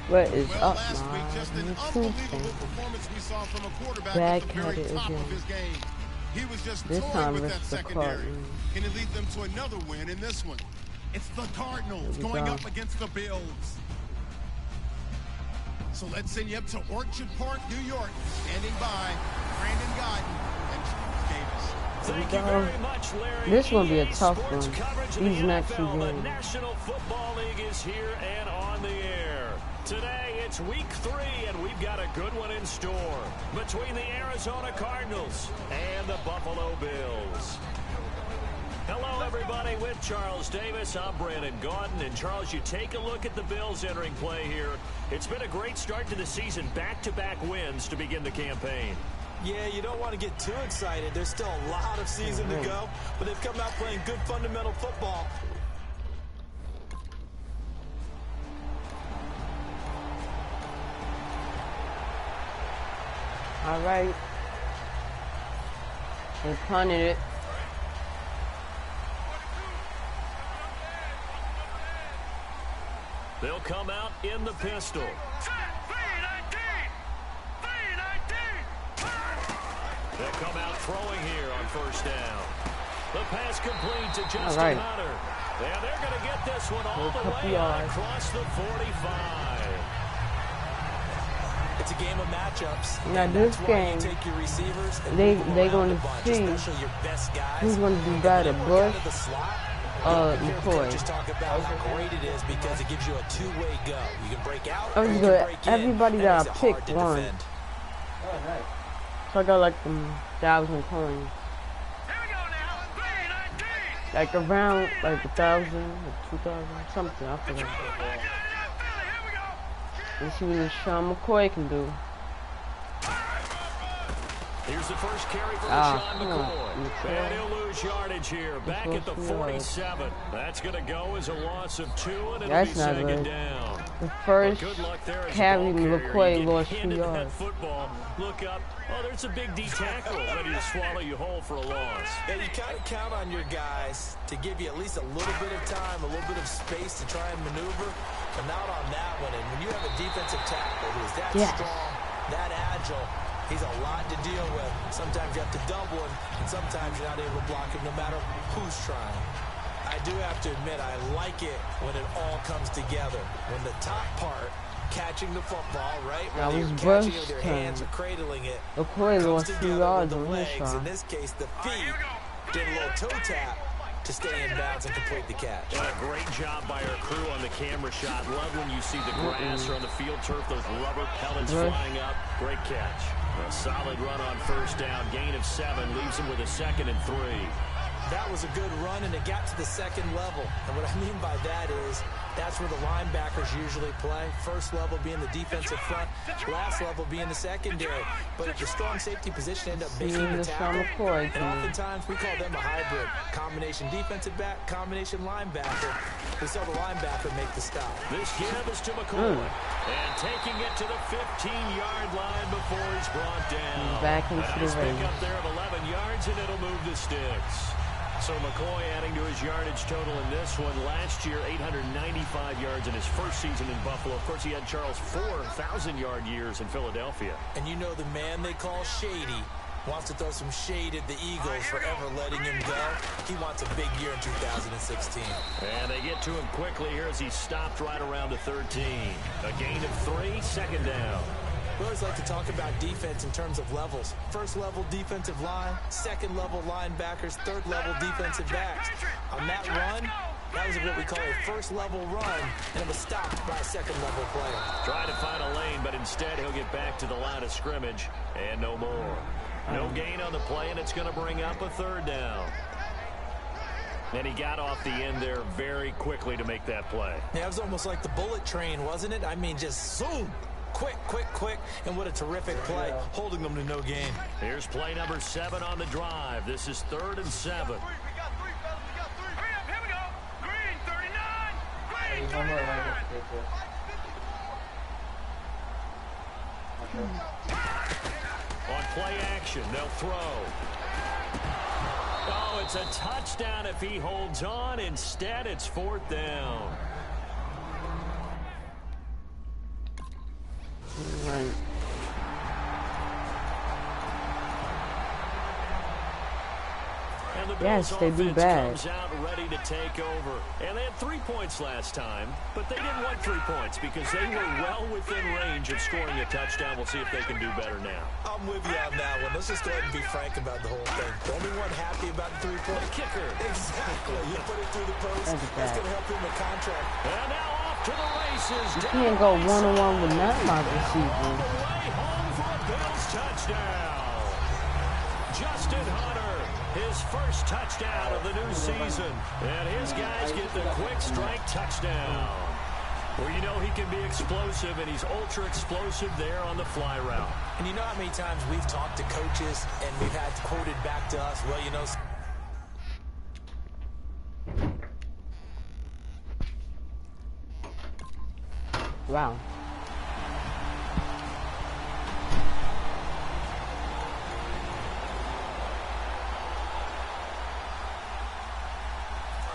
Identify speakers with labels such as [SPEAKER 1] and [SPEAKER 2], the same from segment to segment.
[SPEAKER 1] What is
[SPEAKER 2] Well,
[SPEAKER 1] up,
[SPEAKER 2] last week,
[SPEAKER 1] my
[SPEAKER 2] just an
[SPEAKER 1] YouTube
[SPEAKER 2] unbelievable
[SPEAKER 1] channel?
[SPEAKER 2] performance we saw from a quarterback
[SPEAKER 1] Back
[SPEAKER 2] at the
[SPEAKER 1] at
[SPEAKER 2] very
[SPEAKER 1] it
[SPEAKER 2] top
[SPEAKER 1] again.
[SPEAKER 2] of his game. He was just
[SPEAKER 1] This
[SPEAKER 2] toying
[SPEAKER 1] time
[SPEAKER 2] with
[SPEAKER 1] versus
[SPEAKER 2] that
[SPEAKER 1] the
[SPEAKER 2] secondary.
[SPEAKER 1] Cardinals.
[SPEAKER 2] Can he lead them to another win in this one? It's the Cardinals going up against the Bills. So let's send you up to Orchard Park, New York. Standing by, Brandon Guyton and Charles Davis.
[SPEAKER 3] Thank you very much, Larry.
[SPEAKER 1] This will be a tough
[SPEAKER 3] Sports
[SPEAKER 1] one.
[SPEAKER 3] coverage of
[SPEAKER 1] These
[SPEAKER 3] the
[SPEAKER 1] next two
[SPEAKER 3] NFL, the
[SPEAKER 1] games.
[SPEAKER 3] National Football League is here and on the air. Today, it's week 3, and we've got a good one in store between the Arizona Cardinals and the Buffalo Bills. Hello, everybody. With Charles Davis, I'm Brandon Guyton. And, Charles, you take a look at the Bills entering play here. It's been a great start to the season, back-to-back wins to begin the campaign.
[SPEAKER 4] Yeah, you don't want to get too excited. There's still a lot of season to go, but they've come out playing good fundamental football.
[SPEAKER 1] All right. They punted it.
[SPEAKER 3] They'll come out in the pistol. They'll come out throwing here on first down. The pass complete to Justin Hunter. And they're going to get this one all the way across the 45.
[SPEAKER 4] It's a game of matchups.
[SPEAKER 1] Now this game,
[SPEAKER 4] take your receivers and
[SPEAKER 1] they're going to see
[SPEAKER 4] your best guys.
[SPEAKER 1] who's going to do better, Bush, McCoy.
[SPEAKER 4] Just talk about how great it is because it gives you a two-way go. You can break out.
[SPEAKER 1] Oh, you good. Everybody got a pick one. So I got like 1,000 coins. Like around like 1,000 or 2,000, something. I forgot. Let's see what Sean McCoy can do.
[SPEAKER 3] Here's the first carry for Sean McCoy. And he'll lose yardage here. Back at the 47. That's going to go as a loss of 2, and it'll be second down.
[SPEAKER 1] The first carry, McCoy lost 2 yards.
[SPEAKER 3] Football. Look up. Oh, there's a big D tackle ready to swallow you whole for a loss.
[SPEAKER 4] Yeah, you kind of count on your guys to give you at least a little bit of time, a little bit of space to try and maneuver. But not on that one. And when you have a defensive tackle who is that strong, that agile, he's a lot to deal with. Sometimes you have to double him, and sometimes you're not able to block him no matter who's trying. I do have to admit, I like it when it all comes together. When the top part, catching the football, right?
[SPEAKER 1] That was
[SPEAKER 4] catching it with your hands or cradling it.
[SPEAKER 1] McCoy lost 2 yards on this
[SPEAKER 4] legs. In this case, the feet did a little toe tap to stay in bounds and complete the catch.
[SPEAKER 3] A great job by our crew on the camera shot. Love when you see the grass or on the field turf, those rubber pellets flying up. Great catch. A solid run on first down. Gain of 7 leaves him with a 2nd and 3.
[SPEAKER 4] That was a good run, and it got to the second level. And what I mean by that is that's where the linebackers usually play. First level being the defensive front, last level being the secondary. But if the strong safety position end up making the tackle, and oftentimes we call them a hybrid. Combination defensive back, combination linebacker. We saw the linebacker make the stop.
[SPEAKER 3] This give is to McCoy. And taking it to the 15-yard line before he's brought down.
[SPEAKER 1] Back into the
[SPEAKER 3] pick up there of 11 yards, and it'll move the sticks. So McCoy adding to his yardage total in this one. Last year, 895 yards in his first season in Buffalo. Of course, he had Charles 4,000-yard years in Philadelphia.
[SPEAKER 4] And you know the man they call Shady wants to throw some shade at the Eagles for ever letting him go. He wants a big year in 2016.
[SPEAKER 3] And they get to him quickly here as he stopped right around the 13. A gain of 3, second down.
[SPEAKER 4] We always like to talk about defense in terms of levels. First level defensive line, second level linebackers, third level defensive backs. On that run, that was what we call a first level run, and it was stopped by a second level player.
[SPEAKER 3] Trying to find a lane, but instead he'll get back to the line of scrimmage, and no more. No gain on the play, and it's going to bring up a 3rd down. And he got off the end there very quickly to make that play.
[SPEAKER 4] Yeah, it was almost like the bullet train, wasn't it? I mean, just zoom. Quick, and what a terrific play, holding them to no gain.
[SPEAKER 3] Here's play number 7 on the drive. This is 3rd and 7.
[SPEAKER 2] We got 3, fellas. We got 3. Hurry up. Here we go. Green 39. Green 39.
[SPEAKER 3] On play action, they'll throw. Oh, it's a touchdown if he holds on. Instead, it's 4th down.
[SPEAKER 1] Right.
[SPEAKER 3] And the
[SPEAKER 1] Yes,
[SPEAKER 3] Bills
[SPEAKER 1] they do
[SPEAKER 3] offense
[SPEAKER 1] bad.
[SPEAKER 3] comes out ready to take over. And they had 3 points last time, but they didn't want 3 points because they were well within range of scoring a touchdown. We'll see if they can do better now.
[SPEAKER 4] I'm with you on that one. Let's just go ahead and be frank about the whole thing. The only one happy about the three-point
[SPEAKER 3] kicker.
[SPEAKER 4] Exactly. You put it through the post. That's going to help him with contract.
[SPEAKER 3] And now off to the races.
[SPEAKER 1] You can't go one-on-one with none of my
[SPEAKER 3] All
[SPEAKER 1] receivers.
[SPEAKER 3] the way home for a Bills touchdown. Justin Hunter, his first touchdown of the new season. And his guys get the quick strike touchdown. Well, you know he can be explosive, and he's ultra explosive there on the fly route.
[SPEAKER 4] And you know how many times we've talked to coaches and we've had quoted back to us, well, you know...
[SPEAKER 1] Wow.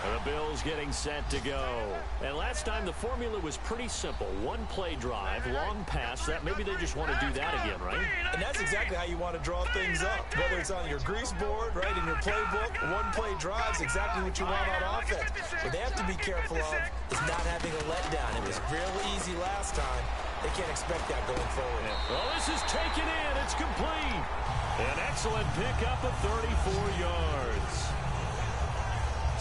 [SPEAKER 3] The Bills getting set to go. And last time the formula was pretty simple. One play drive, long pass. That maybe they just want to do that again, right?
[SPEAKER 4] And that's exactly how you want to draw things up. Whether it's on your grease board, right, in your playbook, one play drive's exactly what you want on offense. What they have to be careful of is not having a letdown. It was real easy last time. They can't expect that going forward.
[SPEAKER 3] Well, this is taken in. It's complete. An excellent pickup of 34 yards.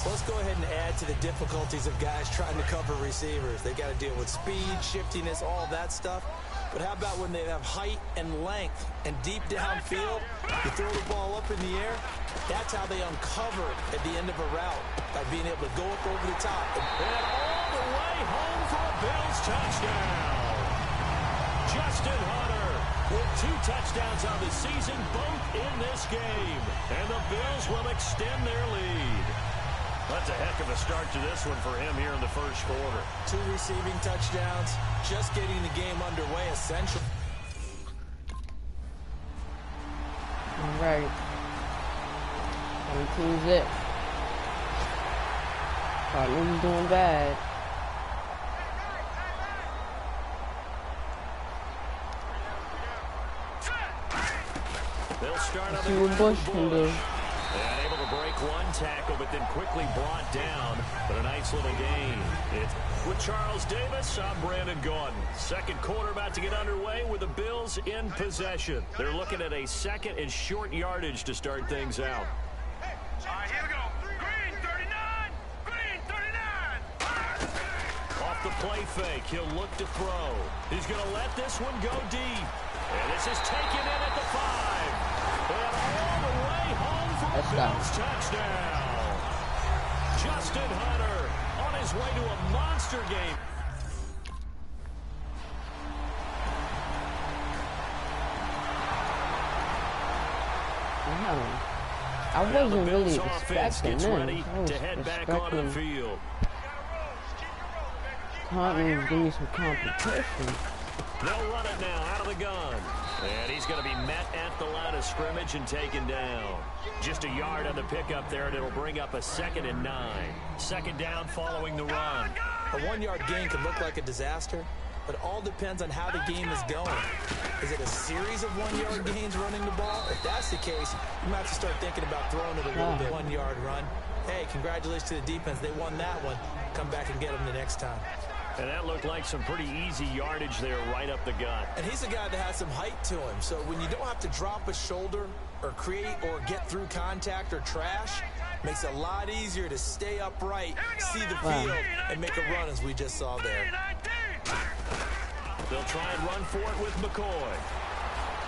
[SPEAKER 4] So let's go ahead and add to the difficulties of guys trying to cover receivers. They got to deal with speed, shiftiness, all that stuff. But how about when they have height and length and deep downfield? You throw the ball up in the air. That's how they uncover at the end of a route, by being able to go up over the top.
[SPEAKER 3] And all the way home for a Bills touchdown. Justin Hunter with 2 touchdowns on the season, both in this game. And the Bills will extend their lead. That's a heck of a start to this one for him here in the first quarter.
[SPEAKER 4] 2 receiving touchdowns, just getting the game underway, essential.
[SPEAKER 1] All right. 17-zip. Cardinals doing bad.
[SPEAKER 3] They'll start on
[SPEAKER 1] See
[SPEAKER 3] the
[SPEAKER 1] what Bush can do.
[SPEAKER 3] And able to break one tackle, but then quickly brought down. But a nice little gain. It's with Charles Davis, I'm Brandon Gaudin. Second quarter about to get underway with the Bills in possession. They're looking at a second and short yardage to start things out.
[SPEAKER 2] All right, here we go. Green 39. Green 39.
[SPEAKER 3] Off the play fake, he'll look to throw. He's going to let this one go deep. And this is taken in at the 5. And all the way home for a Bills touchdown. Justin Hunter on his way to a monster game.
[SPEAKER 1] Wow. I wasn't really expecting this.
[SPEAKER 3] Ready
[SPEAKER 1] I was
[SPEAKER 3] to head back onto the field.
[SPEAKER 1] Cardinals give me some competition.
[SPEAKER 3] They'll run it now out of the gun. And he's going to be met at the line of scrimmage and taken down. Just a yard on the pickup there, and it'll bring up a 2nd and 9. Second down following the run.
[SPEAKER 4] A 1-yard gain can look like a disaster, but it all depends on how the game is going. Is it a series of 1-yard gains running the ball? If that's the case, you might have to start thinking about throwing it a little bit. 1-yard run. Hey, congratulations to the defense. They won that one. Come back and get them the next time.
[SPEAKER 3] And that looked like some pretty easy yardage there right up the gut.
[SPEAKER 4] And he's a guy that has some height to him. So when you don't have to drop a shoulder or create or get through contact or trash, makes it a lot easier to stay upright, see the field, and make a run as we just saw there.
[SPEAKER 3] They'll try and run for it with McCoy.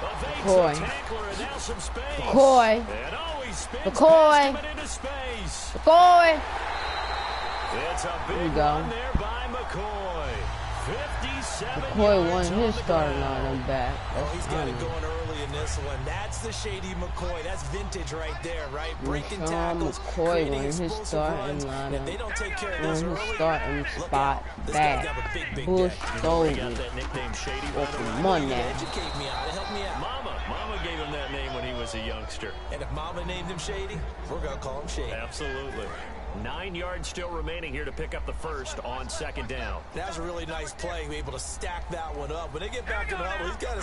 [SPEAKER 1] McCoy.
[SPEAKER 3] Tackler and now some space.
[SPEAKER 1] McCoy.
[SPEAKER 3] And he spins
[SPEAKER 1] McCoy.
[SPEAKER 3] past him and into space.
[SPEAKER 1] McCoy.
[SPEAKER 3] It's a big run there by McCoy. 57
[SPEAKER 1] McCoy won his starting line back.
[SPEAKER 4] Oh, he's got it going early in this one. That's the shady McCoy. That's vintage right there, right? Breaking tackles,
[SPEAKER 1] McCoy won
[SPEAKER 4] creating
[SPEAKER 1] his starting line.
[SPEAKER 4] If they don't take care of this early,
[SPEAKER 1] starting spot
[SPEAKER 4] this
[SPEAKER 1] back.
[SPEAKER 4] guy's got a big
[SPEAKER 1] Bush
[SPEAKER 4] day.
[SPEAKER 1] stole
[SPEAKER 3] Got that nickname Shady.
[SPEAKER 1] for money.
[SPEAKER 4] Educate me out. Help me out.
[SPEAKER 3] Mama gave him that name when he was a youngster.
[SPEAKER 4] And if Mama named him Shady, we're going to call him Shady.
[SPEAKER 3] Absolutely. 9 yards still remaining here to pick up the first on second down.
[SPEAKER 4] That was a really nice play, able to stack that one up. When they get back in the huddle, he's got to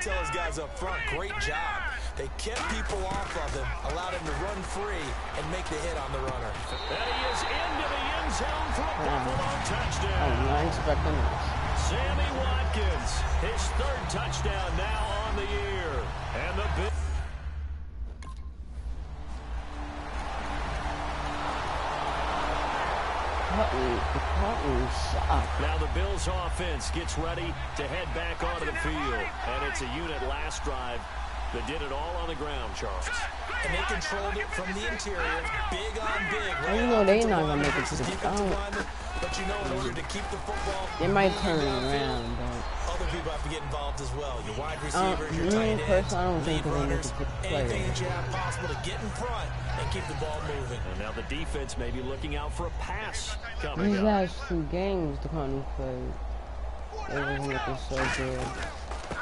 [SPEAKER 4] tell his guys up front, great job. They kept people off of him, allowed him to run free and make the hit on the runner.
[SPEAKER 3] And he is into the end zone for a Buffalo touchdown.
[SPEAKER 1] I was not expecting this.
[SPEAKER 3] Sammy Watkins, his third touchdown now on the year. And the big...
[SPEAKER 1] The Cardinals suck.
[SPEAKER 3] Now the Bills offense gets ready to head back onto the field. And it's a unit last drive that did it all on the ground, Charles.
[SPEAKER 4] And they controlled it from the interior, big on big.
[SPEAKER 1] Right, you know they're not going to make it to the
[SPEAKER 4] but you know, in order to keep the football,
[SPEAKER 1] they might turn it around, but
[SPEAKER 4] other people have to get involved as well. Your wide receivers, your tight ends,
[SPEAKER 1] I don't think
[SPEAKER 4] lead runners,
[SPEAKER 1] play.
[SPEAKER 4] anything that you have possible to get in front and keep the ball moving.
[SPEAKER 3] And now the defense may be looking out for a pass coming
[SPEAKER 1] These
[SPEAKER 3] up.
[SPEAKER 1] last 2 games the Cardinals played, they were looking so good.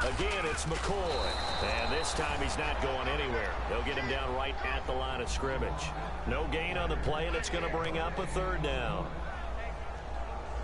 [SPEAKER 3] Again, it's McCoy. And this time he's not going anywhere. They'll get him down right at the line of scrimmage. No gain on the play, and it's going to bring up a third down.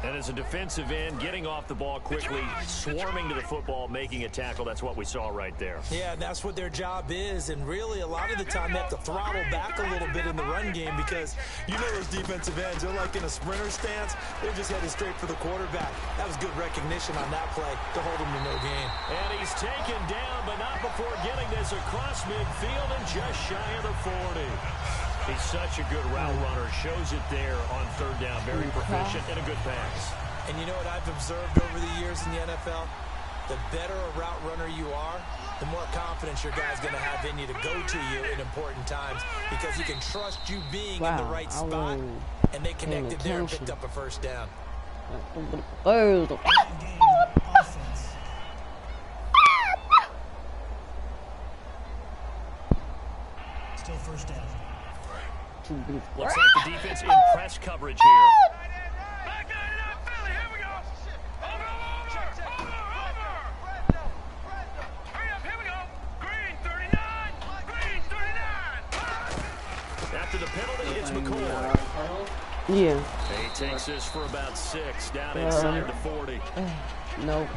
[SPEAKER 3] And as a defensive end, getting off the ball quickly, swarming to the football, making a tackle, that's what we saw right there.
[SPEAKER 4] Yeah, and that's what their job is. And really, a lot of the time, they have to throttle back a little bit in the run game because you know those defensive ends, they're like in a sprinter stance. They're just headed straight for the quarterback. That was good recognition on that play to hold him to no gain.
[SPEAKER 3] And he's taken down, but not before getting this across midfield and just shy of the 40. He's such a good route runner. Shows it there on third down. Very proficient and a good pass.
[SPEAKER 4] And you know what I've observed over the years in the NFL? The better a route runner you are, the more confidence your guy's going to have in you to go to you in important times because he can trust you being in the right spot. And they connected there and picked up a first down.
[SPEAKER 5] Still first down.
[SPEAKER 3] Looks like the defense in press coverage here. After the penalty, it's McCoy.
[SPEAKER 1] Yeah.
[SPEAKER 3] He takes this for about 6, down inside the 40.
[SPEAKER 1] Nope.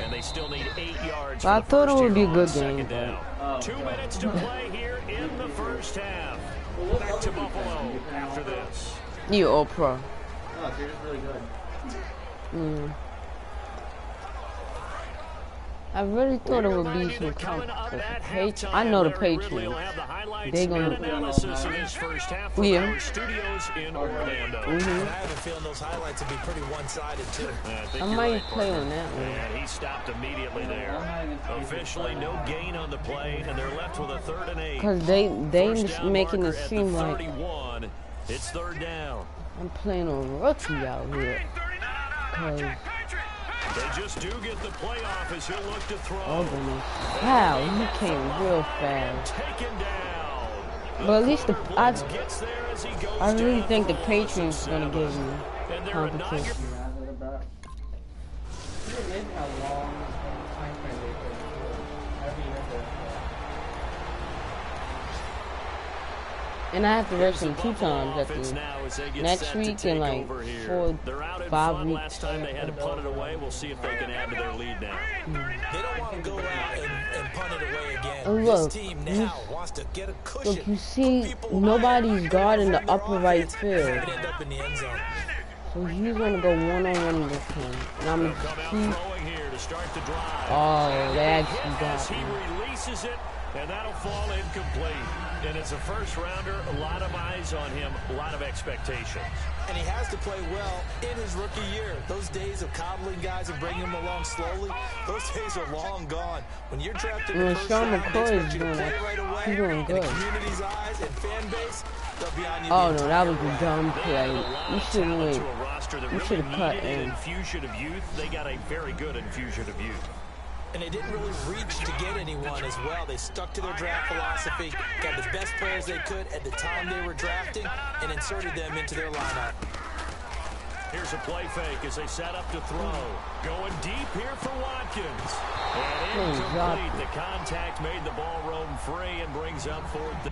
[SPEAKER 3] And they still need 8 yards.
[SPEAKER 1] I thought it would be a good game.
[SPEAKER 3] 2 minutes to play here in the first half. Back to Buffalo after this.
[SPEAKER 1] You all pro.
[SPEAKER 5] Oh, you're just really good.
[SPEAKER 1] I really thought it would be some Patriots. I know the Patriots. They're gonna. Yeah.
[SPEAKER 3] Studios in Orlando.
[SPEAKER 4] And I have a feeling those highlights will be pretty one-sided too.
[SPEAKER 1] I might play on that one.
[SPEAKER 3] And he stopped immediately there. Officially, no gain on the play, and they're left with a 3rd and 8.
[SPEAKER 1] Cause they making it seem like
[SPEAKER 3] 31. It's 3rd down.
[SPEAKER 1] I'm playing on rookie out here. Cause
[SPEAKER 3] they just do get the playoff as he'll look to throw.
[SPEAKER 1] oh goodness! Wow, he came real fast.
[SPEAKER 3] Taken down.
[SPEAKER 1] But at least I really think the Patriots are gonna give me competition. And I have to rush them 2 times at the next week and like 4, 5 weeks.
[SPEAKER 3] Last time they had to punt it away. We'll see if they can add to their lead now.
[SPEAKER 4] They don't want to go out and punt it away again.
[SPEAKER 1] And look,
[SPEAKER 4] this team now wants to get a cushion.
[SPEAKER 1] Look, you see, nobody's guarding the upper right field.
[SPEAKER 4] End up in the end zone.
[SPEAKER 1] So he's gonna go one-on-one with him, and I'm gonna keep. Oh, they actually got
[SPEAKER 3] He releases it, and that'll fall incomplete. And it's a first rounder, a lot of eyes on him, a lot of expectations.
[SPEAKER 4] And he has to play well in his rookie year. Those days of coddling guys and bringing them along slowly, those days are long gone. When you're drafted in the first round, they expect you to play right away.
[SPEAKER 1] He's doing good.
[SPEAKER 4] In the community's eyes and fan base, they'll be on you.
[SPEAKER 1] Oh no, that was a dumb play. You should have cut in.
[SPEAKER 3] Infusion of youth. They got a very good infusion of youth.
[SPEAKER 4] And they didn't really reach to get anyone as well. They stuck to their draft philosophy, got the best players they could at the time they were drafting, and inserted them into their lineup.
[SPEAKER 3] Here's a play fake as they set up to throw. Going deep here for Watkins. And incomplete. The contact made the ball roam free and brings up 4th.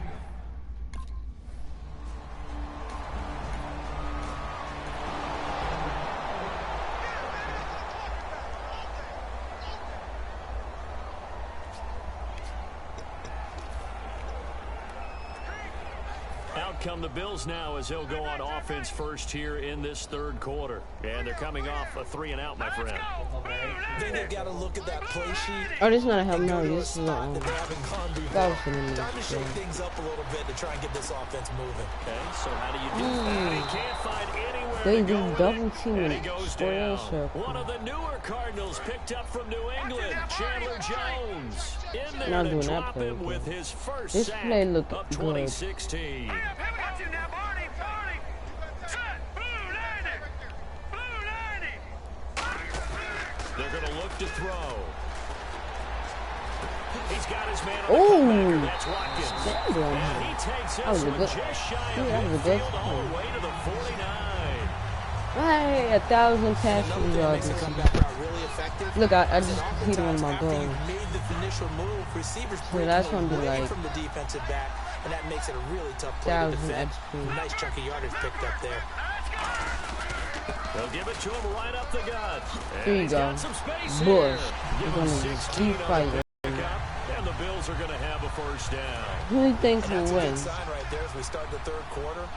[SPEAKER 3] come the Bills now as they'll go on offense first here in this third quarter. And they're coming off a 3-and-out, my friend.
[SPEAKER 4] I think they've got to look at that play sheet.
[SPEAKER 1] Oh, this is not a help. No, this is
[SPEAKER 4] that they haven't gone before. Time to shake things up a little bit to try and get this offense moving.
[SPEAKER 3] Okay, so how do you do that? He can't find anywhere
[SPEAKER 1] they
[SPEAKER 3] to
[SPEAKER 1] do
[SPEAKER 3] go
[SPEAKER 1] double
[SPEAKER 3] with it,
[SPEAKER 1] team
[SPEAKER 3] and he
[SPEAKER 1] and
[SPEAKER 3] goes
[SPEAKER 1] square
[SPEAKER 3] down.
[SPEAKER 1] circle.
[SPEAKER 3] One of the newer Cardinals picked up from New England, Chandler Jones. In there
[SPEAKER 1] Not
[SPEAKER 3] to
[SPEAKER 1] doing that
[SPEAKER 3] drop
[SPEAKER 1] play
[SPEAKER 3] him
[SPEAKER 1] again.
[SPEAKER 3] with his first
[SPEAKER 1] This
[SPEAKER 3] sack
[SPEAKER 1] play looked
[SPEAKER 3] of
[SPEAKER 1] good.
[SPEAKER 3] 2016. They're going to look to throw. He's got his man on the comebacker. That's Watkins. And he takes this one just shy of midfield all the way to the 49.
[SPEAKER 1] Hey, 1,000 passing yards. Look, I just hit him on my goal. So that's going to be like
[SPEAKER 4] from the defensive back, and that makes it a really tough play to defend. Nice chunk of yardage picked up there.
[SPEAKER 3] They'll give it to him right up the gut.
[SPEAKER 1] There you go. Bush. He's going to keep fighting.
[SPEAKER 3] And the Bills are going to have a first down.
[SPEAKER 1] Who do you think will win?
[SPEAKER 4] Sign right there as we start the third quarter.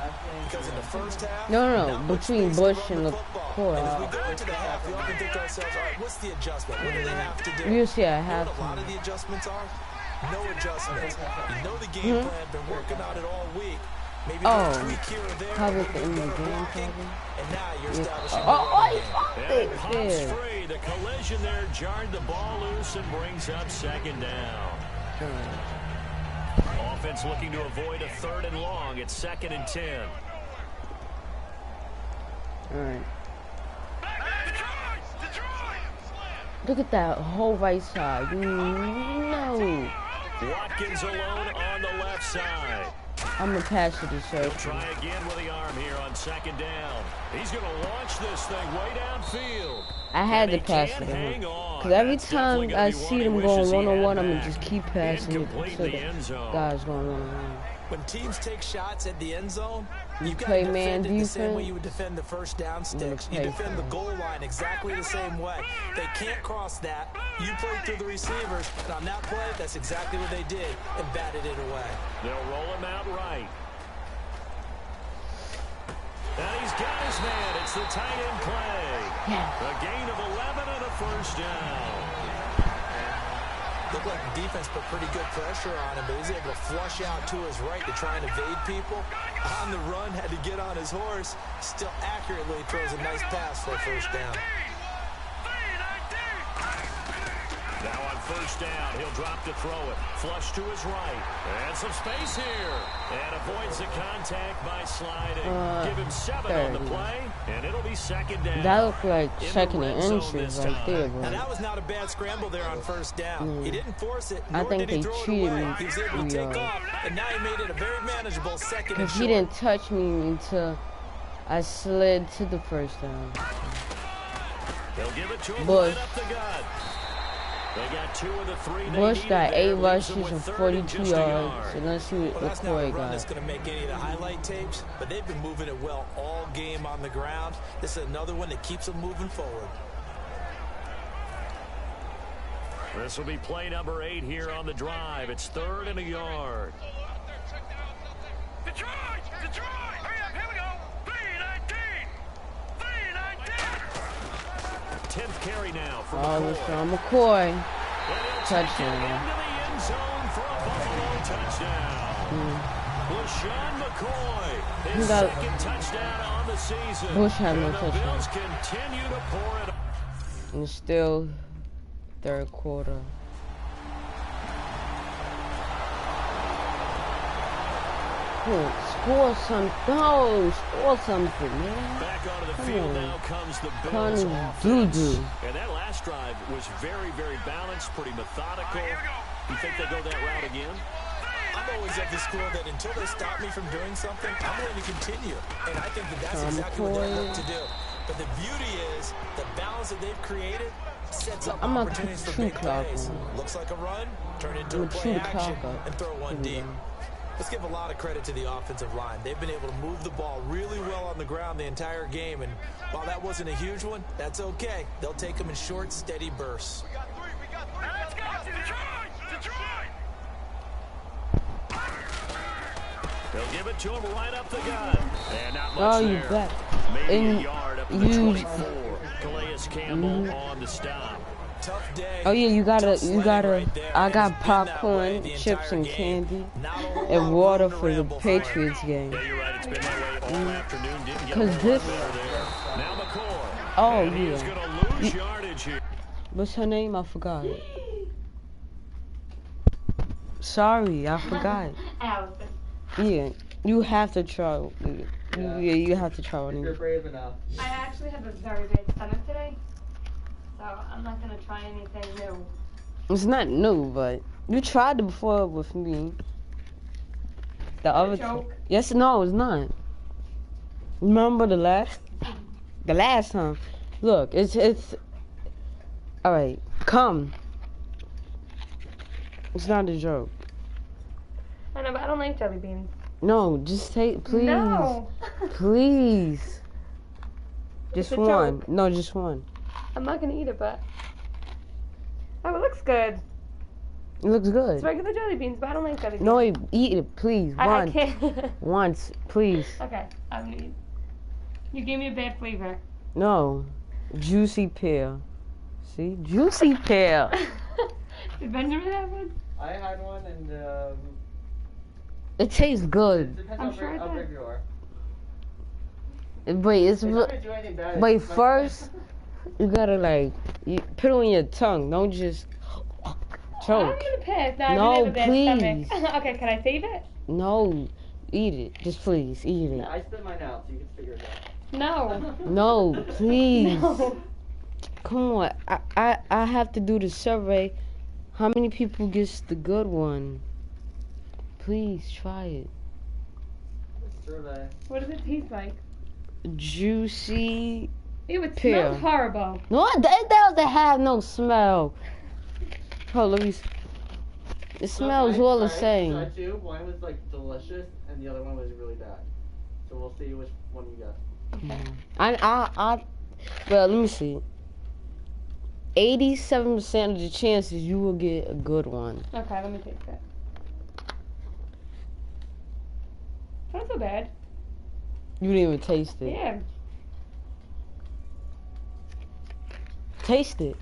[SPEAKER 4] Because in the first half,
[SPEAKER 1] No, between Bush and the quarter.
[SPEAKER 4] And as we go into the half, we often think to ourselves, all right, what's the adjustment? What do they have to do?
[SPEAKER 1] You see, I
[SPEAKER 4] You know
[SPEAKER 1] have
[SPEAKER 4] what a lot of the adjustments are? No adjustments. You know the game plan, been working on it all week. Maybe a tweak here or there.
[SPEAKER 1] How about the end of the game, probably?
[SPEAKER 4] And now you're establishing
[SPEAKER 1] he
[SPEAKER 3] And it pops
[SPEAKER 1] there.
[SPEAKER 3] free. The collision there jarred the ball loose and brings up second down. Offense looking to avoid a 3rd and long. It's 2nd and 10.
[SPEAKER 1] All right. Look at that whole right side. No.
[SPEAKER 3] Watkins alone on the left side.
[SPEAKER 1] I'm going to pass it to
[SPEAKER 3] He'll
[SPEAKER 1] Serge.
[SPEAKER 3] try again with the arm here on 2nd down. He's going to launch this thing way downfield.
[SPEAKER 1] I had to
[SPEAKER 3] And he
[SPEAKER 1] pass
[SPEAKER 3] can't
[SPEAKER 1] it to him.
[SPEAKER 3] hang on.
[SPEAKER 1] Because every
[SPEAKER 3] That's definitely
[SPEAKER 1] time
[SPEAKER 3] gonna
[SPEAKER 1] I
[SPEAKER 3] be
[SPEAKER 1] see
[SPEAKER 3] one he
[SPEAKER 1] them
[SPEAKER 3] wishes
[SPEAKER 1] going
[SPEAKER 3] he had
[SPEAKER 1] one-on-one, I'm going
[SPEAKER 3] back.
[SPEAKER 1] to just keep passing it
[SPEAKER 3] Incomplete
[SPEAKER 1] to
[SPEAKER 3] in
[SPEAKER 1] the
[SPEAKER 3] the end zone.
[SPEAKER 1] guys going one-on-one.
[SPEAKER 4] When teams take shots at the end zone,
[SPEAKER 1] You
[SPEAKER 4] you've got
[SPEAKER 1] play
[SPEAKER 4] to
[SPEAKER 1] man
[SPEAKER 4] defend it the same way
[SPEAKER 1] defense.
[SPEAKER 4] you would defend the first down sticks. You
[SPEAKER 1] play
[SPEAKER 4] defend the goal line exactly the same way. They can't cross that. You play through the receivers, and on that play, that's exactly what they did and batted it away.
[SPEAKER 3] They'll roll him out right. And he's got his man. It's the tight end play.
[SPEAKER 1] Yeah.
[SPEAKER 3] A gain of 11 and a first down.
[SPEAKER 4] Looked like the defense put pretty good pressure on him, but he's able to flush out to his right to try and evade people. On the run, had to get on his horse. Still accurately throws a nice pass for a first down.
[SPEAKER 3] Now on first down, he'll drop to throw it. Flush to his right. And some space here. And avoids the contact by sliding. Give him 7 on the play, and it'll be 2nd down.
[SPEAKER 1] That looked like
[SPEAKER 3] In the
[SPEAKER 1] second
[SPEAKER 3] red
[SPEAKER 1] and
[SPEAKER 3] zone
[SPEAKER 1] inches
[SPEAKER 3] this
[SPEAKER 1] right
[SPEAKER 3] time.
[SPEAKER 1] there,
[SPEAKER 4] Now,
[SPEAKER 1] bro.
[SPEAKER 4] that was not a bad scramble there on first down. He didn't force it,
[SPEAKER 1] I
[SPEAKER 4] nor
[SPEAKER 1] think
[SPEAKER 4] did he
[SPEAKER 1] they
[SPEAKER 4] throw it
[SPEAKER 1] cheated
[SPEAKER 4] away.
[SPEAKER 1] me.
[SPEAKER 4] He was able to take off, and now he made it a very manageable 2nd and
[SPEAKER 1] Because
[SPEAKER 4] short.
[SPEAKER 1] he didn't touch me until I slid to the first down.
[SPEAKER 3] They'll give it to him
[SPEAKER 1] Bush.
[SPEAKER 3] right up the gut. They got 2 of the 3 they
[SPEAKER 1] Bush
[SPEAKER 3] needed
[SPEAKER 1] got
[SPEAKER 3] there.
[SPEAKER 1] 8
[SPEAKER 3] Leaves
[SPEAKER 1] rushes
[SPEAKER 3] them with
[SPEAKER 1] and
[SPEAKER 3] 3rd
[SPEAKER 1] 42
[SPEAKER 3] just a
[SPEAKER 1] yards.
[SPEAKER 3] yard.
[SPEAKER 1] And let's see what
[SPEAKER 4] Well, that's not a
[SPEAKER 1] McCoy
[SPEAKER 4] run
[SPEAKER 1] got.
[SPEAKER 4] that's going to make any of the highlight tapes, but they've been moving it well all game on the ground. This is another one that keeps them moving forward.
[SPEAKER 3] This will be play number 8 here on the drive. It's 3rd and a yard.
[SPEAKER 6] Detroit! Hurry up, here we go! 3-19!
[SPEAKER 3] 10th carry now for
[SPEAKER 1] Oh,
[SPEAKER 3] McCoy.
[SPEAKER 1] it's from McCoy.
[SPEAKER 3] And he'll take it
[SPEAKER 1] Touchdown.
[SPEAKER 3] into the end zone for a Buffalo touchdown. LaShawn McCoy, his
[SPEAKER 1] got-
[SPEAKER 3] 2nd touchdown on the season.
[SPEAKER 1] Bush had no
[SPEAKER 3] And the
[SPEAKER 1] touchdown.
[SPEAKER 3] Bills continue to pour it.
[SPEAKER 1] And still third quarter. Score something. No, score something, man.
[SPEAKER 3] Back onto the
[SPEAKER 1] Come
[SPEAKER 3] field
[SPEAKER 1] on.
[SPEAKER 3] now comes the Bills
[SPEAKER 1] Connor
[SPEAKER 3] offense.
[SPEAKER 1] Doo-doo.
[SPEAKER 3] And that last drive was very, very balanced, pretty methodical. You think they go that route again?
[SPEAKER 4] I'm always of the school that until they stop me from doing something, I'm going to continue. And I think that that's exactly what they look to do. But the beauty is the balance that they've created sets up
[SPEAKER 1] I'm gonna
[SPEAKER 4] opportunities
[SPEAKER 1] put
[SPEAKER 4] for big
[SPEAKER 1] two clock
[SPEAKER 4] plays.
[SPEAKER 1] on.
[SPEAKER 4] Looks like a run, turn into a
[SPEAKER 1] I'm gonna
[SPEAKER 4] play
[SPEAKER 1] shoot
[SPEAKER 4] action,
[SPEAKER 1] clock up.
[SPEAKER 4] and throw one
[SPEAKER 1] Here we
[SPEAKER 4] deep.
[SPEAKER 1] go.
[SPEAKER 4] Let's give a lot of credit to the offensive line. They've been able to move the ball really well on the ground the entire game. And while that wasn't a huge one, that's okay. They'll take them in short, steady bursts.
[SPEAKER 6] Let's go! Detroit!
[SPEAKER 3] They'll give it to him right up the gut. And not much
[SPEAKER 1] Oh, you
[SPEAKER 3] there.
[SPEAKER 1] bet.
[SPEAKER 3] Maybe
[SPEAKER 1] And
[SPEAKER 3] a yard up to the 24. Calais Campbell on the stop.
[SPEAKER 4] Tough day.
[SPEAKER 1] Oh yeah, you gotta.
[SPEAKER 4] Right there.
[SPEAKER 1] I got
[SPEAKER 4] It's been that way
[SPEAKER 1] popcorn,
[SPEAKER 4] the
[SPEAKER 1] chips,
[SPEAKER 4] entire
[SPEAKER 1] and
[SPEAKER 4] game.
[SPEAKER 1] candy,
[SPEAKER 4] Not a whole lot
[SPEAKER 1] and
[SPEAKER 4] of
[SPEAKER 1] water
[SPEAKER 4] room to
[SPEAKER 1] for the
[SPEAKER 4] ramble for it.
[SPEAKER 1] Patriots game.
[SPEAKER 3] Yeah, you're right. It's been that way all afternoon. Didn't get a
[SPEAKER 1] 'Cause
[SPEAKER 3] whole lot
[SPEAKER 1] this-
[SPEAKER 3] better there. Now McCoy.
[SPEAKER 1] Oh
[SPEAKER 3] And he is
[SPEAKER 1] yeah.
[SPEAKER 3] going to lose yardage here.
[SPEAKER 1] What's her name? I forgot. Sorry, I forgot.
[SPEAKER 7] Allison.
[SPEAKER 1] Yeah, you have to try. Yeah, you have to try
[SPEAKER 5] If you're
[SPEAKER 1] it.
[SPEAKER 5] brave enough.
[SPEAKER 7] I actually have a very bad stomach today, so I'm not gonna try anything new.
[SPEAKER 1] It's not new, but you tried it before with me. The other
[SPEAKER 7] joke.
[SPEAKER 1] Yes, no, it's not. Remember the last time? Look, it's all right. Come. It's not a joke.
[SPEAKER 7] I know, but I don't like jelly beans.
[SPEAKER 1] No, just take, please.
[SPEAKER 7] No.
[SPEAKER 1] Please. Just
[SPEAKER 7] It's a
[SPEAKER 1] one.
[SPEAKER 7] joke.
[SPEAKER 1] No, just one.
[SPEAKER 7] I'm not gonna eat it, but oh, it looks good.
[SPEAKER 1] It looks good.
[SPEAKER 7] It's regular jelly beans, but I don't like jelly beans.
[SPEAKER 1] No, eat it, please.
[SPEAKER 7] I
[SPEAKER 1] Once.
[SPEAKER 7] can't.
[SPEAKER 1] Once, please.
[SPEAKER 7] Okay, I'm gonna eat. You gave me a bad flavor.
[SPEAKER 1] No. Juicy pear. See? Juicy pear.
[SPEAKER 7] Did Benjamin have one?
[SPEAKER 5] I had one, and
[SPEAKER 1] It tastes
[SPEAKER 5] it
[SPEAKER 1] good.
[SPEAKER 5] depends
[SPEAKER 7] I'm
[SPEAKER 5] how
[SPEAKER 7] sure
[SPEAKER 5] big,
[SPEAKER 7] it
[SPEAKER 5] how
[SPEAKER 7] does.
[SPEAKER 5] big you are.
[SPEAKER 1] Wait, it's
[SPEAKER 5] It's not gonna do anything bad.
[SPEAKER 1] wait,
[SPEAKER 5] It's like-
[SPEAKER 1] first you gotta you put it on your tongue. Don't just
[SPEAKER 7] I'm
[SPEAKER 1] choke.
[SPEAKER 7] gonna piss. No, I
[SPEAKER 1] No,
[SPEAKER 7] really have a bad
[SPEAKER 1] please.
[SPEAKER 7] stomach. Okay, can I save it?
[SPEAKER 1] No, eat it. Just please eat it.
[SPEAKER 5] Yeah, I spit mine out, so you can figure it out.
[SPEAKER 7] No.
[SPEAKER 1] No, please.
[SPEAKER 7] No.
[SPEAKER 1] Come on. I have to do the survey. How many people gets the good one? Please try it.
[SPEAKER 5] Survey.
[SPEAKER 7] What does it taste like?
[SPEAKER 1] Juicy.
[SPEAKER 7] Ew, it
[SPEAKER 1] Pear.
[SPEAKER 7] smells horrible.
[SPEAKER 1] No, it doesn't have no smell. Hold, let me. It smells all the same.
[SPEAKER 5] Tried two. One was like delicious, and the other one was really bad. So we'll see which one you get.
[SPEAKER 1] Well, let me see. 87% of the chances you will get a good one.
[SPEAKER 7] Okay, let me taste it. It's not so bad.
[SPEAKER 1] You didn't even taste it.
[SPEAKER 7] Yeah,
[SPEAKER 1] Taste it.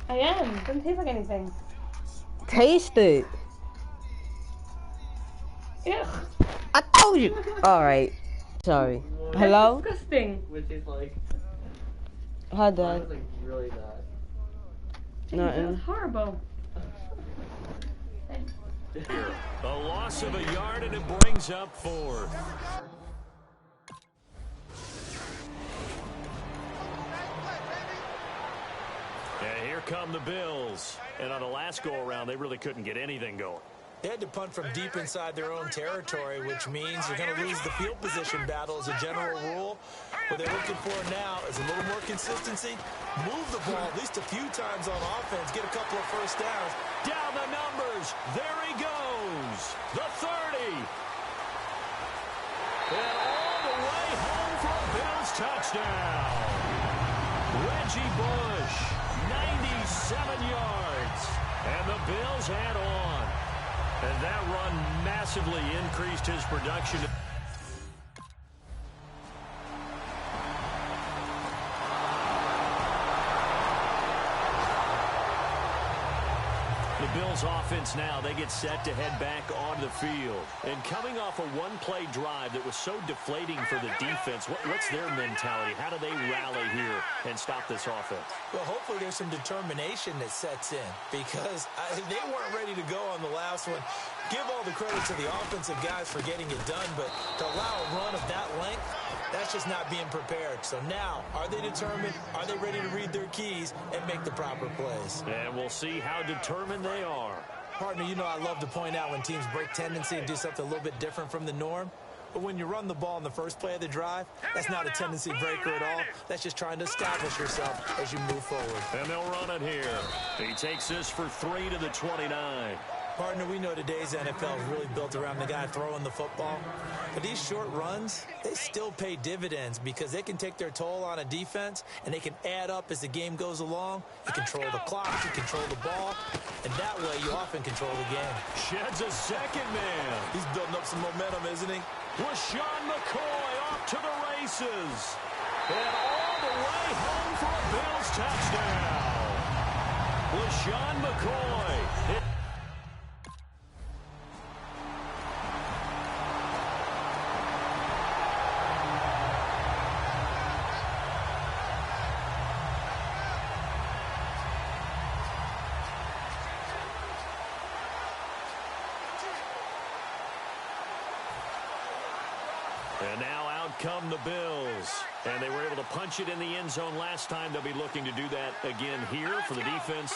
[SPEAKER 7] I am. Doesn't taste like anything.
[SPEAKER 1] Taste it.
[SPEAKER 7] Ugh.
[SPEAKER 1] I told you. All right. Sorry. Hello?
[SPEAKER 7] That's disgusting.
[SPEAKER 5] Which is like,
[SPEAKER 1] Hi,
[SPEAKER 5] mine
[SPEAKER 1] Dad.
[SPEAKER 5] was like really bad.
[SPEAKER 1] Nothing.
[SPEAKER 7] That's horrible.
[SPEAKER 3] A loss of a yard, and it brings up 4th. And here come the Bills. And on the last go-around, they really couldn't get anything going.
[SPEAKER 4] They had to punt from deep inside their own territory, which means you're going to lose the field position battle as a general rule. What they're looking for now is a little more consistency, move the ball at least a few times on offense, get a couple of first downs.
[SPEAKER 3] Down the numbers. There he goes. The 30. And all the way home for a Bills touchdown. Reggie Bush, 97 yards. And the Bills had on. And that run massively increased his production. The Bills offense now, they get set to head back onto the field. And coming off a one-play drive that was so deflating for the defense, what's their mentality? How do they rally here and stop this offense?
[SPEAKER 4] Well, hopefully there's some determination that sets in because they weren't ready to go on the last one. Give all the credit to the offensive guys for getting it done, but to allow a run of that length, that's just not being prepared. So now, are they determined? Are they ready to read their keys and make the proper plays?
[SPEAKER 3] And we'll see how determined they are.
[SPEAKER 4] Partner, you know I love to point out when teams break tendency and do something a little bit different from the norm. But when you run the ball in the first play of the drive, that's not a tendency breaker at all. That's just trying to establish yourself as you move forward.
[SPEAKER 3] And they'll run it here. He takes this for 3 to the 29.
[SPEAKER 4] Partner, we know today's NFL is really built around the guy throwing the football. But these short runs, they still pay dividends because they can take their toll on a defense and they can add up as the game goes along. You control the clock, you control the ball, and that way you often control the game.
[SPEAKER 3] Sheds a second man.
[SPEAKER 4] He's building up some momentum, isn't he?
[SPEAKER 3] LaShawn McCoy off to the races. And all the way home for a Bills touchdown. LaShawn McCoy. And now out come the Bills. And they were able to punch it in the end zone last time. They'll be looking to do that again here for the defense.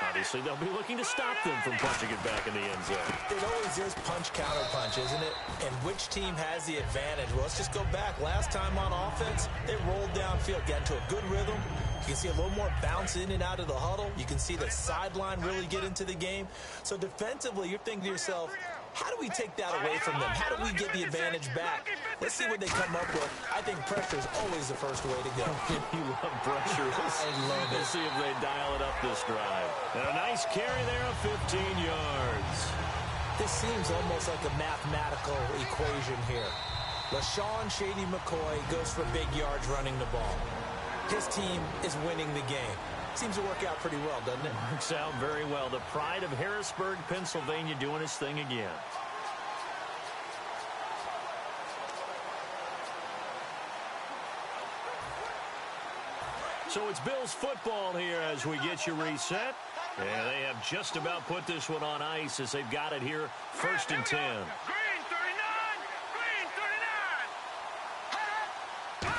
[SPEAKER 3] Obviously, they'll be looking to stop them from punching it back in the end zone.
[SPEAKER 4] It always is punch-counter-punch, isn't it? And which team has the advantage? Well, let's just go back. Last time on offense, they rolled downfield, got into a good rhythm. You can see a little more bounce in and out of the huddle. You can see the sideline really get into the game. So defensively, you're thinking to yourself, how do we take that away from them? How do we get the advantage back? Let's see what they come up with. I think pressure is always the first way to go.
[SPEAKER 3] You love pressure.
[SPEAKER 4] I love it.
[SPEAKER 3] Let's see if they dial it up this drive. And a nice carry there of 15 yards.
[SPEAKER 4] This seems almost like a mathematical equation here. LaShawn Shady McCoy goes for big yards running the ball. His team is winning the game. Seems to work out pretty well, doesn't it?
[SPEAKER 3] Works out very well. The pride of Harrisburg, Pennsylvania, doing his thing again. So it's Bills football here as we get you reset. And they have just about put this one on ice as they've got it here, 1st and 10.
[SPEAKER 6] Green 39! Green 39!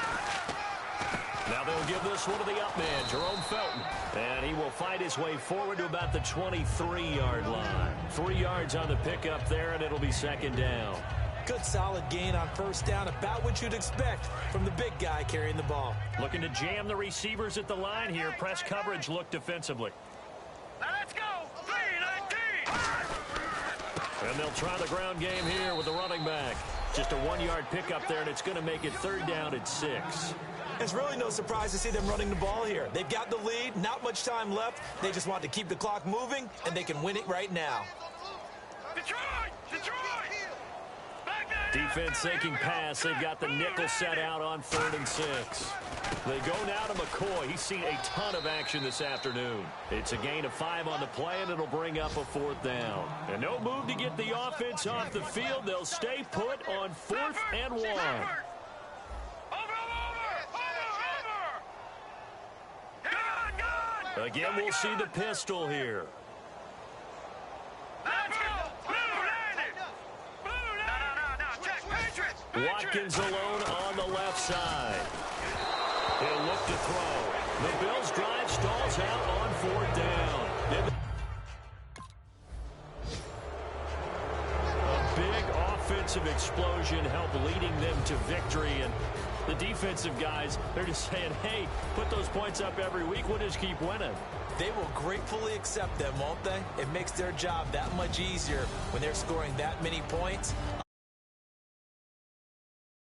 [SPEAKER 3] Now they'll give this one to the up man, Jerome Felton. And he will fight his way forward to about the 23-yard line. 3 yards on the pickup there, and it'll be 2nd down.
[SPEAKER 4] Good solid gain on 1st down, about what you'd expect from the big guy carrying the ball.
[SPEAKER 3] Looking to jam the receivers at the line here. Press coverage look defensively.
[SPEAKER 6] Now let's go! 319!
[SPEAKER 3] And they'll try the ground game here with the running back. Just a 1-yard pickup there, and it's going to make it 3rd down at 6.
[SPEAKER 4] It's really no surprise to see them running the ball here. They've got the lead, not much time left. They just want to keep the clock moving, and they can win it right now.
[SPEAKER 6] Detroit! Detroit!
[SPEAKER 3] Defense sinking pass. They've got the nickel set out on 3rd and 6. They go now to McCoy. He's seen a ton of action this afternoon. It's a gain of 5 on the play, and it'll bring up a 4th down. And no move to get the offense off the field. They'll stay put on 4th and 1. Again, we'll see the pistol here. Watkins alone on the left side. He'll look to throw. The Bills drive stalls out on 4th down. A big offensive explosion helped leading them to victory. And the defensive guys, they're just saying, hey, put those points up every week. We'll just keep winning.
[SPEAKER 4] They will gratefully accept them, won't they? It makes their job that much easier when they're scoring that many points.